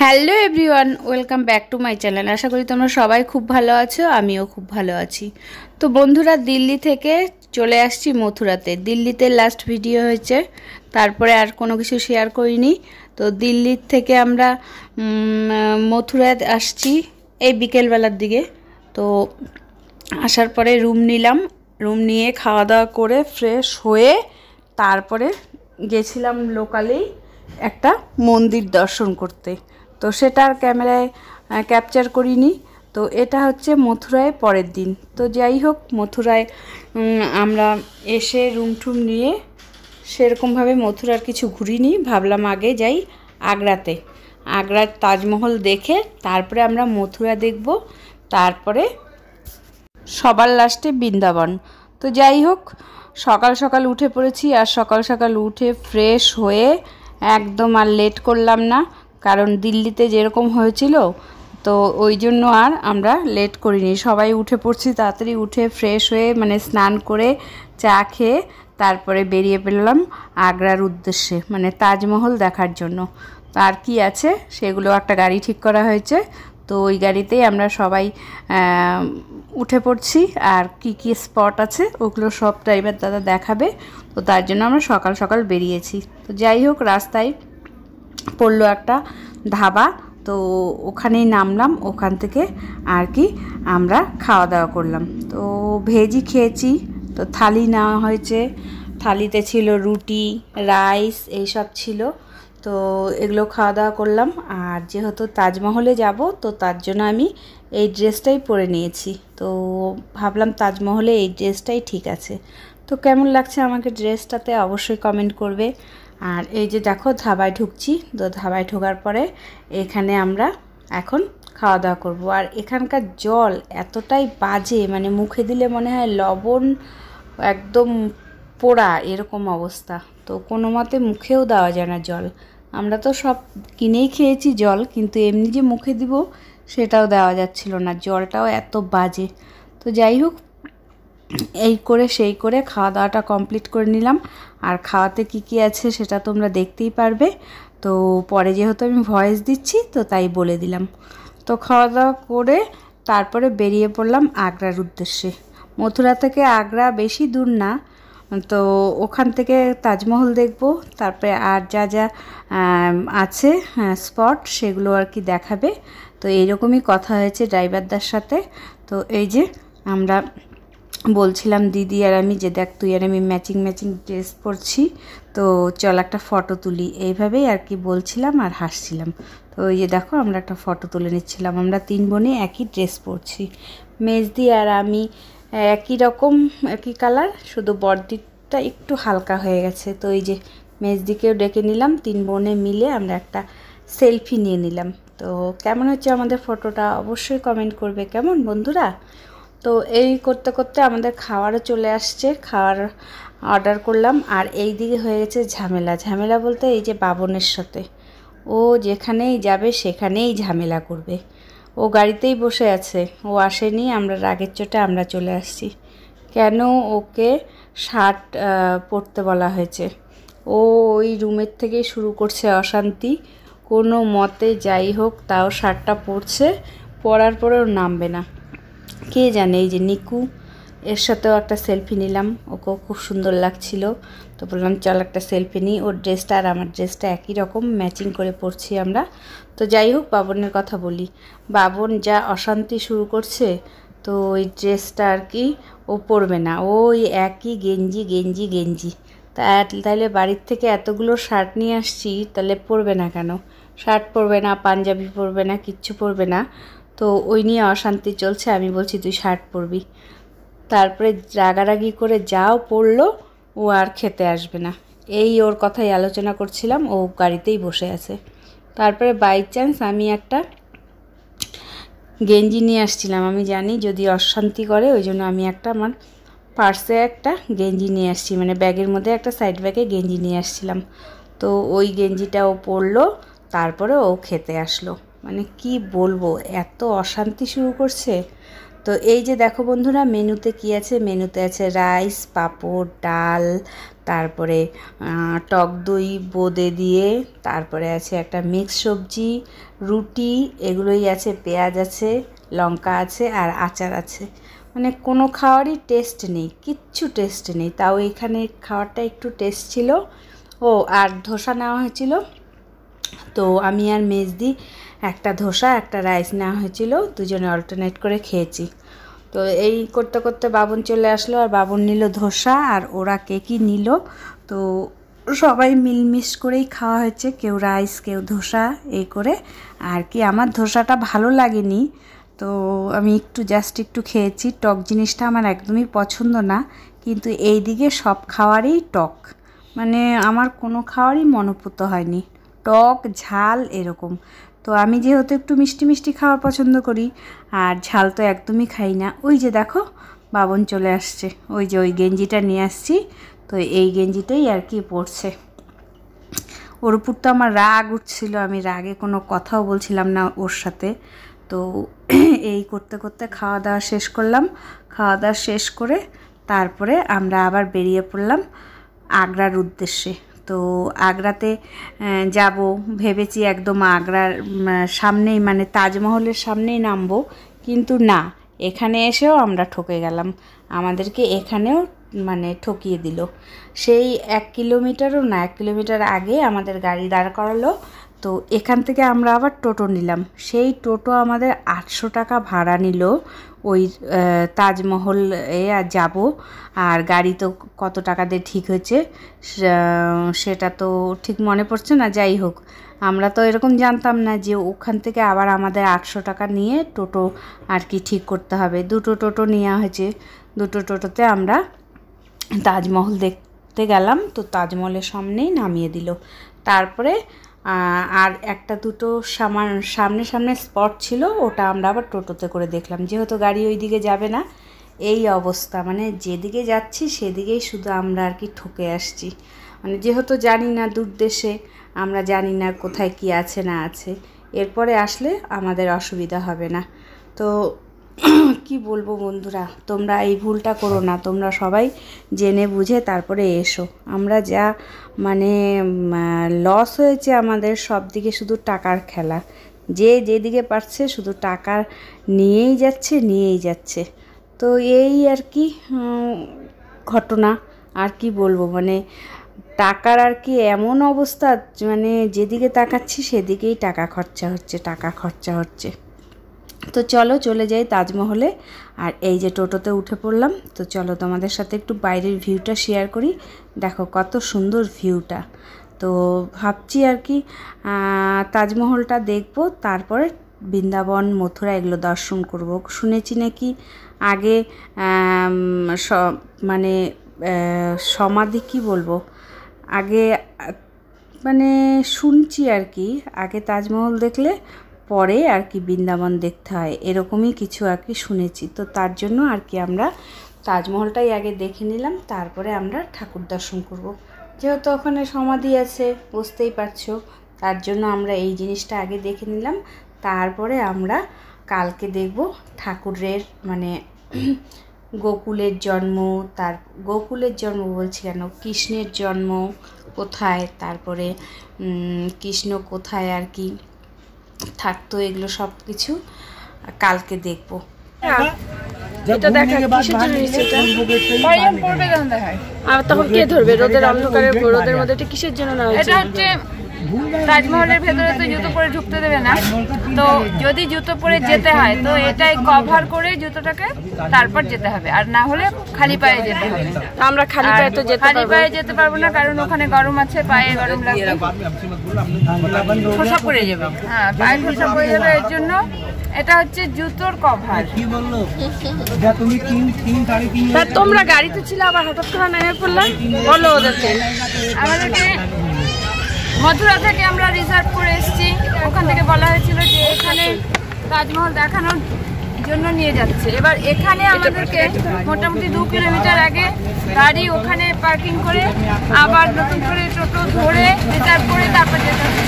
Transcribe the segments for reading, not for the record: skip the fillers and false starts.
Hello everyone, welcome back to my channel. আশা করি তোমরা সবাই খুব ভালো আছো, আমিও খুব ভালো আছি। তো বন্ধুরা, দিল্লি থেকে চলে আসছি মথুরাতে। দিল্লিতে লাস্ট ভিডিও হয়েছে, তারপরে আর কোনো কিছু শেয়ার করিনি। তো দিল্লির থেকে আমরা মথুরায় আসছি এই বিকেলবেলার দিকে। তো আসার পরে রুম নিলাম, রুম নিয়ে খাওয়া দাওয়া করে ফ্রেশ হয়ে তারপরে গেছিলাম লোকালেই একটা মন্দির দর্শন করতে। তো সেটা আর ক্যামেরায় ক্যাপচার করিনি। তো এটা হচ্ছে মথুরায় পরের দিন। তো যাই হোক, মথুরায় আমরা এসে রুম টুম নিয়ে সেরকমভাবে মথুরার কিছু ঘুরিনি। ভাবলাম আগে যাই আগ্রাতে, আগ্রার তাজমহল দেখে তারপরে আমরা মথুরা দেখব, তারপরে সবার লাস্টে বৃন্দাবন। তো যাই হোক, সকাল সকাল উঠে পড়েছি, আর সকাল সকাল উঠে ফ্রেশ হয়ে একদম আর লেট করলাম না, কারণ দিল্লিতে যেরকম হয়েছিল তো ওই জন্য আর আমরা লেট করিনি। সবাই উঠে পড়ছি, তাড়াতাড়ি উঠে ফ্রেশ হয়ে মানে স্নান করে চা খেয়ে তারপরে বেরিয়ে পড়লাম আগ্রার উদ্দেশ্যে, মানে তাজমহল দেখার জন্য। তো আর কি আছে, সেগুলো একটা গাড়ি ঠিক করা হয়েছে, তো ওই গাড়িতেই আমরা সবাই উঠে পড়ছি। আর কি কি স্পট আছে ওগুলো সব ড্রাইভার দাদা দেখাবে, তো তার জন্য আমরা সকাল সকাল বেরিয়েছি। তো যাই হোক, রাস্তায় পড়লো একটা ধাবা, তো ওখানেই নামলাম। ওখান থেকে আর কি আমরা খাওয়া দাওয়া করলাম। তো ভেজই খেয়েছি, তো থালি নেওয়া হয়েছে। থালিতে ছিল রুটি, রাইস, এইসব ছিল। তো এগুলো খাওয়া দাওয়া করলাম। আর যেহেতু তাজমহলে যাব, তো তার জন্য আমি এই ড্রেসটাই পরে নিয়েছি। তো ভাবলাম তাজমহলে এই ড্রেসটাই ঠিক আছে। তো কেমন লাগছে আমাকে ড্রেসটাতে অবশ্যই কমেন্ট করবে। আর এই যে দেখো, ধাবায় ঢুকছি। তো ধাবায় ঢোকার পরে এখানে আমরা এখন খাওয়া দাওয়া করব। আর এখানকার জল এতটাই বাজে, মানে মুখে দিলে মনে হয় লবণ একদম পোড়া, এরকম অবস্থা। তো কোনো মতে মুখেও দেওয়া যায় না জল। আমরা তো সব কিনেই খেয়েছি জল, কিন্তু এমনি যে মুখে দিব সেটাও দেওয়া যাচ্ছিল না, জলটাও এত বাজে। তো যাই হোক, এই করে সেই করে খাওয়া দাওয়াটা কমপ্লিট করে নিলাম। আর খাওয়াতে কি কি আছে সেটা তোমরা দেখতেই পারবে। তো পরে যেহেতু আমি ভয়েস দিচ্ছি, তো তাই বলে দিলাম। তো খাওয়া দাওয়া করে তারপরে বেরিয়ে পড়লাম আগ্রার উদ্দেশ্যে। মথুরা থেকে আগ্রা বেশি দূর না, তো ওখান থেকে তাজমহল দেখব, তারপরে আর যা যা আছে স্পট সেগুলো আর কি দেখাবে। তো এইরকমই কথা হয়েছে ড্রাইভারদার সাথে। তো এই যে আমরা বলছিলাম দিদি আর আমি যে দেখ তুই আর আমি ম্যাচিং ম্যাচিং ড্রেস পরছি, তো চল একটা ফটো তুলি, এইভাবেই আর কি বলছিলাম আর হাসছিলাম। তো ওই যে দেখো, আমরা একটা ফটো তুলে নিচ্ছিলাম। আমরা তিন বোনে একই ড্রেস পরছি, মেজদি আর আমি একই রকম, একই কালার, শুধু বর্দিটা একটু হালকা হয়ে গেছে। তো এই যে মেজদিকেও ডেকে নিলাম, তিন বোনে মিলে আমরা একটা সেলফি নিয়ে নিলাম। তো কেমন হচ্ছে আমাদের ফটোটা অবশ্যই কমেন্ট করবে, কেমন বন্ধুরা। তো এই করতে করতে আমাদের খাওয়ারও চলে আসছে, খাওয়ার অর্ডার করলাম। আর এই দিকে হয়ে গেছে ঝামেলা। ঝামেলা বলতে এই যে বাবনের সাথে, ও যেখানেই যাবে সেখানেই ঝামেলা করবে। ও গাড়িতেই বসে আছে, ও আসেনি, আমরা রাগের চোটে আমরা চলে আসছি। কেন ওকে শার্ট পরতে বলা হয়েছে, ও ওই রুমের থেকে শুরু করছে অশান্তি। কোনো মতে যাই হোক তাও শার্টটা পরছে, পরার পরেও নামবে না, কে জানে। এই যে নিকু, এর সাথেও একটা সেলফি নিলাম, ওকেও খুব সুন্দর লাগছিল। তো বললাম চল একটা সেলফি নিই। ওর ড্রেসটা আর আমার ড্রেসটা একই রকম, ম্যাচিং করে পরছি আমরা। তো যাই হোক, বাবনের কথা বলি। বাবন যা অশান্তি শুরু করছে, তো ওই ড্রেসটা আর কি ও পরবে না, ওই একই গেঞ্জি গেঞ্জি গেঞ্জি। তাহলে বাড়ির থেকে এতগুলো শার্ট নিয়ে আসছি, তাহলে পরবে না কেন? শার্ট পরবে না, পাঞ্জাবি পরবে না, কিচ্ছু পরবে না। তো ওই নিয়ে অশান্তি চলছে। আমি বলছি তুই শার্ট পরবি, তারপরে রাগারাগি করে যাও পরলো, ও আর খেতে আসবে না। এই ওর কথাই আলোচনা করছিলাম, ও গাড়িতেই বসে আছে। তারপরে বাই চান্স আমি একটা গেঞ্জি নিয়ে আসছিলাম, আমি জানি যদি অশান্তি করে, ওই জন্য আমি একটা আমার পার্সে একটা গেঞ্জি নিয়ে আসছি, মানে ব্যাগের মধ্যে একটা সাইড ব্যাগে গেঞ্জি নিয়ে আসছিলাম। তো ওই গেঞ্জিটা ও পরলো, তারপরে ও খেতে আসলো। মানে কি বলবো, এত অশান্তি শুরু করছে। তো এই যে দেখো বন্ধুরা মেনুতে কি আছে, মেনুতে আছে রাইস, পাঁপড়, ডাল, তারপরে টক দই বোঁদে দিয়ে, তারপরে আছে একটা মিক্স সবজি, রুটি, এগুলোই আছে, পেঁয়াজ আছে, লঙ্কা আছে আর আচার আছে। মানে কোনো খাওয়ারই টেস্ট নেই, কিচ্ছু টেস্ট নেই। তাও এখানে খাওয়ারটা একটু টেস্ট ছিল। ও আর ধোসা নেওয়া হয়েছিল, তো আমি আর মেজদি একটা ধোসা একটা রাইস নেওয়া হয়েছিল, দুজনে অল্টারনেট করে খেয়েছি। তো এই করতে করতে বাবুন চলে আসলো, আর বাবুন নিল ধোসা, আর ওরা কে কী নিল, তো সবাই মিলমিশ করেই খাওয়া হয়েছে, কেউ রাইস কেউ ধোসা এই করে। আর কি আমার ধোসাটা ভালো লাগেনি, তো আমি জাস্ট একটু খেয়েছি। টক জিনিসটা আমার একদমই পছন্দ না, কিন্তু এই দিকে সব খাওয়ারই টক, মানে আমার কোনো খাওয়ারই মনোপুত হয়নি, টক ঝাল এরকম। তো আমি যেহেতু একটু মিষ্টি মিষ্টি খাওয়ার পছন্দ করি, আর ঝাল তো একদমই খাই না। ওই যে দেখো বাবন চলে আসছে, ওই যে ওই গেঞ্জিটা নিয়ে আসছি, তো এই গেঞ্জিটাই আর কি পরছে। ওর উপর তো আমার রাগ উঠছিল, আমি রাগে কোনো কথাও বলছিলাম না ওর সাথে। তো এই করতে করতে খাওয়া দাওয়া শেষ করলাম, খাওয়া দাওয়া শেষ করে তারপরে আমরা আবার বেরিয়ে পড়লাম আগ্রার উদ্দেশ্যে। তো আগ্রাতে যাব ভেবেছি, একদম আগ্রার সামনেই, মানে তাজমহলের সামনেই নামবো, কিন্তু না, এখানে এসেও আমরা ঠকে গেলাম, আমাদেরকে এখানেও মানে ঠকিয়ে দিল। সেই 1 কিলোমিটারও না, 1 কিলোমিটার আগে আমাদের গাড়ি দাঁড় করালো। তো এখান থেকে আমরা আবার টোটো নিলাম, সেই টোটো আমাদের 800 টাকা ভাড়া নিল ওই তাজমহল যাব। আর গাড়ি তো কত টাকা দিয়ে ঠিক হয়েছে সেটা তো ঠিক মনে পড়ছে না, যাই হোক, আমরা তো এরকম জানতাম না যে ওখান থেকে আবার আমাদের 800 টাকা নিয়ে টোটো আর কি ঠিক করতে হবে। দুটো টোটো নেওয়া হয়েছে, দুটো টোটোতে আমরা তাজমহল দেখতে গেলাম। তো তাজমহলের সামনেই নামিয়ে দিল। তারপরে আর একটা দুটো সামনে সামনে স্পট ছিল, ওটা আমরা আবার টোটোতে করে দেখলাম, যেহেতু গাড়ি ওই দিকে যাবে না। এই অবস্থা, মানে যেদিকে যাচ্ছি সেদিকেই শুধু আমরা আর কি ঠকে আসছি, মানে যেহেতু জানি না, দূর দেশে আমরা জানি না কোথায় কি আছে না আছে, এরপরে আসলে আমাদের অসুবিধা হবে না। তো কি বলবো বন্ধুরা, তোমরা এই ভুলটা করো না, তোমরা সবাই জেনে বুঝে তারপরে এসো। আমরা যা মানে লস হয়েছে আমাদের, সব দিকে শুধু টাকার খেলা, যে যেদিকে পারছে শুধু টাকা নিয়েই যাচ্ছে। তো এই আর কি ঘটনা, আর কি বলবো, মানে টাকার আর কি এমন অবস্থা, মানে যেদিকে তাকাচ্ছি সেদিকেই টাকা খরচা হচ্ছে। তো চলো চলে যাই তাজমহলে। আর এই যে টোটোতে উঠে পড়লাম, তো চলো তোমাদের সাথে একটু বাইরের ভিউটা শেয়ার করি। দেখো কত সুন্দর ভিউটা। তো ভাবছি আর কি তাজমহলটা দেখবো, তারপরে বৃন্দাবন মথুরা এগুলো দর্শন করব। শুনেছি নাকি আগে মানে সমাধি কি বলবো, আগে মানে শুনছি আর কি, আগে তাজমহল দেখলে পরে আর কি বৃন্দাবন দেখতে হয়, এরকমই কিছু আর কি শুনেছি। তো তার জন্য আর কি আমরা তাজমহলটাই আগে দেখে নিলাম, তারপরে আমরা ঠাকুর দর্শন করব। যেহেতু ওখানে সমাধি আছে বুঝতেই পারছো, তার জন্য আমরা এই জিনিসটা আগে দেখে নিলাম। তারপরে আমরা কালকে দেখব ঠাকুরের মানে গোকুলের জন্ম, বলছি কেন, কৃষ্ণের জন্ম কোথায়, তারপরে কৃষ্ণ কোথায় আর কি থাকতো, এগুলো সব কিছু কালকে দেখবো। এটা দেখা কিসের জন্য নিচ্ছে এটা? কয়জন পড়বে জানা দেখায়। আর তখন কে ধরবে রোদের অন্ধকারে, রোদের মধ্যে এটা কিসের জন্য না? এটা হচ্ছে তাজমহলের ভেতরে তো জুতো পরে ঢুকতে দেবে না, তো যদি জুতো পরে যেতে হয় তো এটাই কভার করে জুতোটাকে তারপর যেতে হবে, আর না হলে খালি পায়ে যেতে হবে। আমরা খালি পায়ে যেতে পারবো না, কারণ ওখানে গরম আছে, পায়ে গরম লাগবে, খোসা পড়ে যাবে। হ্যাঁ, পায়ে খোসা পড়ে যাবে, এর জন্য এটা হচ্ছে জুতোর কভার। তোমরা গাড়িতে ছিলে আবার হঠাৎ করে নেমে পড়লাম, বলো ওদেরকে। আমাদেরকে মথুরা থেকে আমরা রিজার্ভ করে এসেছি, ওখান থেকে বলা হয়েছিল যে এখানে তাজমহল দেখানোর জন্য নিয়ে যাচ্ছে। এবার এখানে আমাদেরকে মোটামুটি 2 কিলোমিটার আগে গাড়ি ওখানে পার্কিং করে আবার নতুন করে টোটো ধরে রিজার্ভ করে তারপর যেতে হচ্ছে।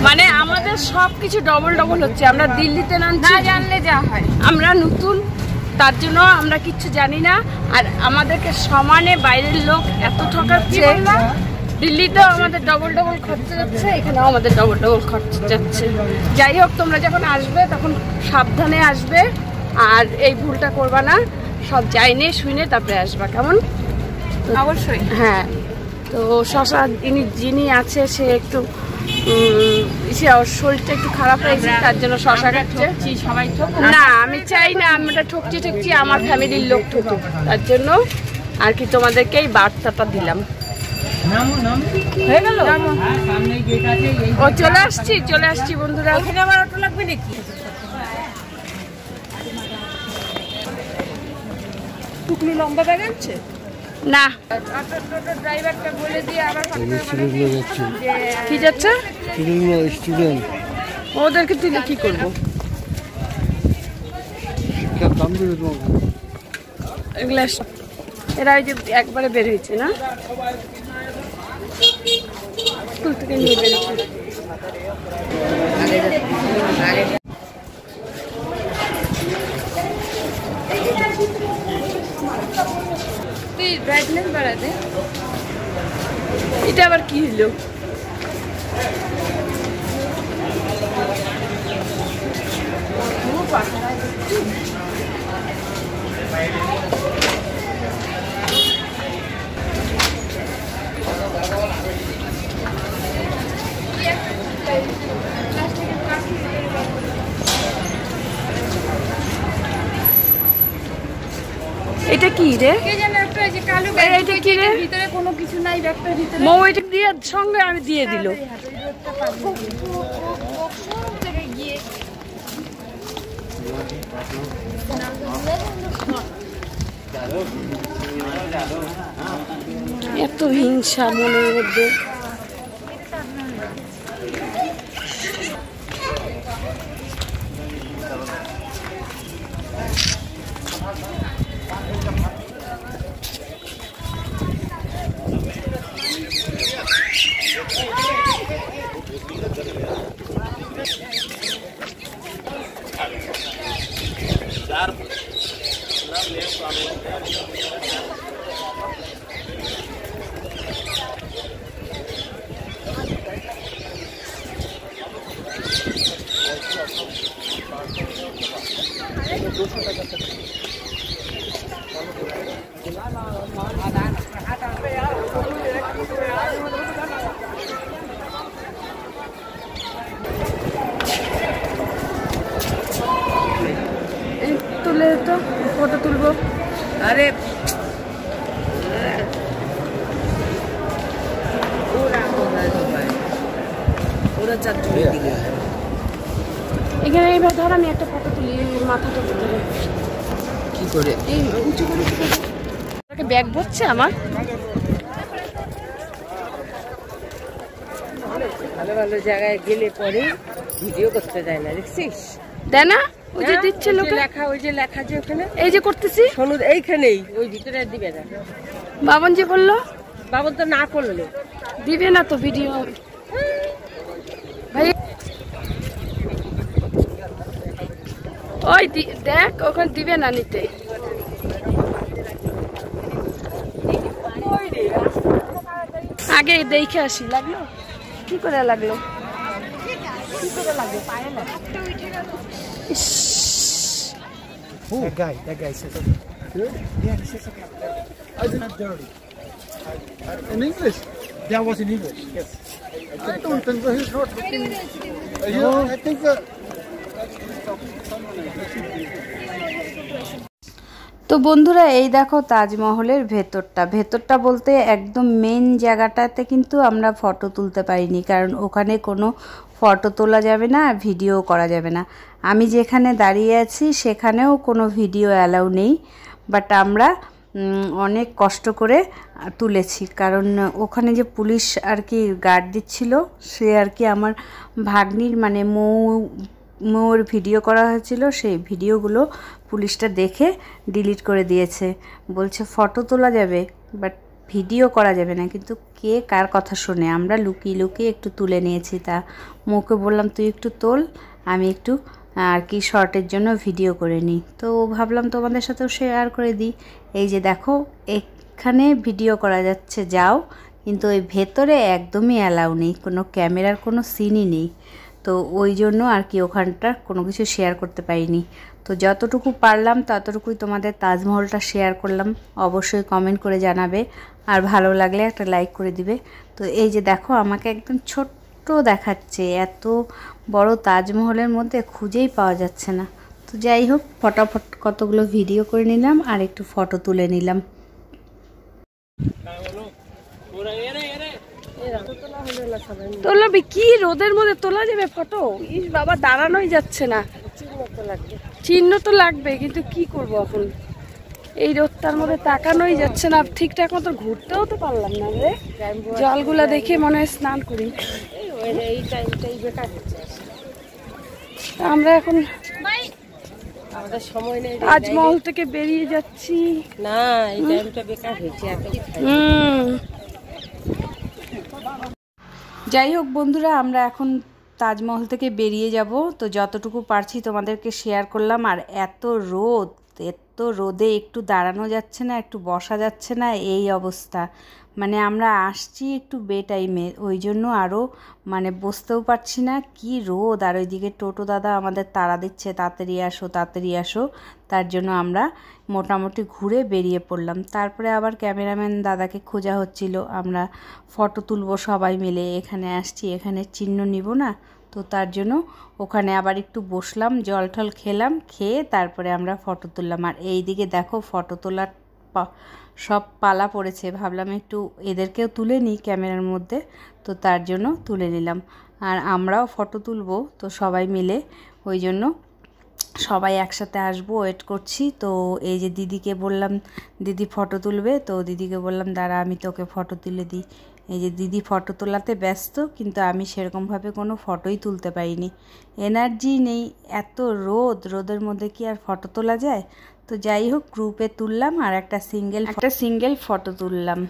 মানে আমাদের সবকিছু ডবল ডবল হচ্ছে। আমরা দিল্লিতে না জানলে যা হয়, আমরা নতুন, তার জন্য আমরা কিচ্ছু জানি না। আর আমাদেরকে সমানে বাইরের লোক এত ঠকাচ্ছে। দিল্লিতেও আমাদের ডবল ডবল খরচা যাচ্ছে, এখানেও আমাদের ডবল ডবল খরচা যাচ্ছে। যাই হোক, তোমরা যখন আসবে তখন সাবধানে আসবে, আর এই ভুলটা করবা না। সব যাইনে শুনে তারপরে আসবা, কেমন? অবশ্যই। হ্যাঁ, তো শশা যিনি আছে সে একটু ওর শরীরটা একটু খারাপ হয়েছে, তার জন্য শশা খাচ্ছে। সবাই না, আমি চাই না আমরা ঠকছি, আমার ফ্যামিলির লোক ঠকুক, তার জন্য আর কি তোমাদেরকে এই বার্তাটা দিলাম। হয়ে গেল? ও চলে আসছি বন্ধুরা। ওখানে আবার অটো লাগবে নাকি? টুকলি লম্বা ব্যাগ আনছে না, ড্রাইভারটা বলে দিয়ে আবার কি যাচ্ছে স্টুডেন্ট, ওদেরকে দিলে কি করবো? এগুলা এরা ওই যে একবারে বের হয়েছে না, স্কুল থেকে নিয়ে বেরিয়েছে। ব্রাইটনেস বাড়াতে এটা আবার কি হলো? এটা কি রে? এটা কি রে? ভিতরে কোনো কিছু নাই, ব্যাগটার ভিতরে মৌ এটা দিয়ে সঙ্গে আমি দিয়ে দিল। এত হিংসা মনের মধ্যে। তুলে তো ফটো তুলবো। আরে এখানে এইবার ধর আমি একটা ফটো তুলি, মাথাটা ধরে কি করে এই উঁচু করে ব্যাগ ভরছে আমার। ভালো ভালো জায়গায় গেলে পরে ভিডিও করতে দেয় না, দেখছিস? দেয় না? ওই যে দিচ্ছে লোকে লেখা, ওই যে লেখা যে ওখানে, এই যে করতেছি শোনো, এইখানেই ওই ভিতরে দিবে না। বাবন যে বললো, বাবন তো না করলো, দিবে না তো ভিডিও। ভাই ওই দেখ ওখানে দিবে না নিতে। আগে দেখে আসি। লাগলো কি করে? লাগলো কি করে? লাগলো পায়ে না। That guy says okay. Good? Yeah, he says okay. It's not dirty. In English? That was in English. Yes. I don't think so. He's not looking. I think তো বন্ধুরা, এই দেখো তাজমহলের ভেতরটা বলতে একদম মেন জায়গাটাতে কিন্তু আমরা ফটো তুলতে পারিনি, কারণ ওখানে কোনো ফটো তোলা যাবে না, ভিডিও করা যাবে না। আমি যেখানে দাঁড়িয়ে আছি সেখানেও কোনো ভিডিও অ্যালাউ নেই, বাট আমরা অনেক কষ্ট করে তুলেছি, কারণ ওখানে যে পুলিশ আর কি গার্ড দিচ্ছিল, সে আর কি আমার ভাগ্নির মানে মৌর ভিডিও করা হয়েছিল, সেই ভিডিওগুলো পুলিশটা দেখে ডিলিট করে দিয়েছে। বলছে ফটো তোলা যাবে, বাট ভিডিও করা যাবে না, কিন্তু কে কার কথা শোনে, আমরা লুকিয়ে লুকিয়ে একটু তুলে নিয়েছি। তা মুখে বললাম তুই একটু তোল, আমি একটু আর কি শর্টের জন্য ভিডিও করে নিই। তো ভাবলাম তোমাদের সাথেও শেয়ার করে দিই। এই যে দেখো এখানে ভিডিও করা যাচ্ছে যাও, কিন্তু ওই ভেতরে একদমই অ্যালাউ নেই, কোনো ক্যামেরার কোনো সিনই নেই। তো ওই জন্য আর কি ওখানটা কোনো কিছু শেয়ার করতে পারিনি। তো যতটুকু পারলাম ততটুকুই তোমাদের তাজমহলটা শেয়ার করলাম। অবশ্যই কমেন্ট করে জানাবে, আর ভালো লাগলে একটা লাইক করে দিবে। তো এই যে দেখো আমাকে একদম ছোট্ট দেখাচ্ছে, এত বড় তাজমহলের মধ্যে খুঁজেই পাওয়া যাচ্ছে না। তো যাই হোক, ফটাফট কতগুলো ভিডিও করে নিলাম আর একটু ফটো তুলে নিলাম। তোলাবি কি, রোদের মধ্যে তোলা যাবে ফটো? ইস বাবা, দাঁড়ানোই যাচ্ছে না। চিহ্ন তো লাগবে, কিন্তু কি করব এখন, এই রোদটার মধ্যে তাকানোই যাচ্ছে না, ঠিকঠাক মতো ঘুরতেও তো পারলাম না রে। জলগুলা দেখে মনে হয় স্নান করি। আমরা এখন সময় নেই, তাজমহল থেকে বেরিয়ে যাচ্ছি। না এই টাইমটা বেকার হয়েছে। যাই হোক বন্ধুরা, আমরা এখন তাজমহল থেকে বেরিয়ে যাব। তো যতটুকু পারছি তোমাদেরকে শেয়ার করলাম। আর এত রোদে একটু দাঁড়ানো যাচ্ছে না, একটু বসা যাচ্ছে না, এই অবস্থা। মানে আমরা আসছি একটু বে টাইমে, ওই জন্য আরও মানে বসতেও পারছি না, কি রোদ। আর ওইদিকে টোটো দাদা আমাদের তাড়া দিচ্ছে, তাড়াতাড়ি আসো তাড়াতাড়ি আসো। তার জন্য আমরা মোটামুটি ঘুরে বেরিয়ে পড়লাম। তারপরে আবার ক্যামেরাম্যান দাদাকে খোঁজা হচ্ছিল, আমরা ফটো তুলবো সবাই মিলে। এখানে আসছি, এখানে চিহ্ন নিব না, তো তার জন্য ওখানে আবার একটু বসলাম, জল টল খেলাম, খেয়ে তারপরে আমরা ফটো তুললাম। আর এই দিকে দেখো ফটো তোলার সব পালা পড়েছে, ভাবলাম একটু এদেরকেও তুলে নিই ক্যামেরার মধ্যে, তো তার জন্য তুলে নিলাম। আর আমরাও ফটো তুলবো, তো সবাই মিলে, ওই জন্য সবাই একসাথে আসবো, ওয়েট করছি। তো এই যে দিদিকে বললাম, দিদি ফটো তুলবে, তো দিদিকে বললাম দাঁড়া আমি তোকে ফটো তুলে দিই। এই যে দিদি ফটো তোলাতে ব্যস্ত, কিন্তু আমি সেরকমভাবে কোনো ফটোই তুলতে পারিনি, এনার্জি নেই, এত রোদের মধ্যে কি আর ফটো তোলা যায়। তো যাই হোক, গ্রুপে তুললাম আর একটা সিঙ্গেল ফটো তুললাম।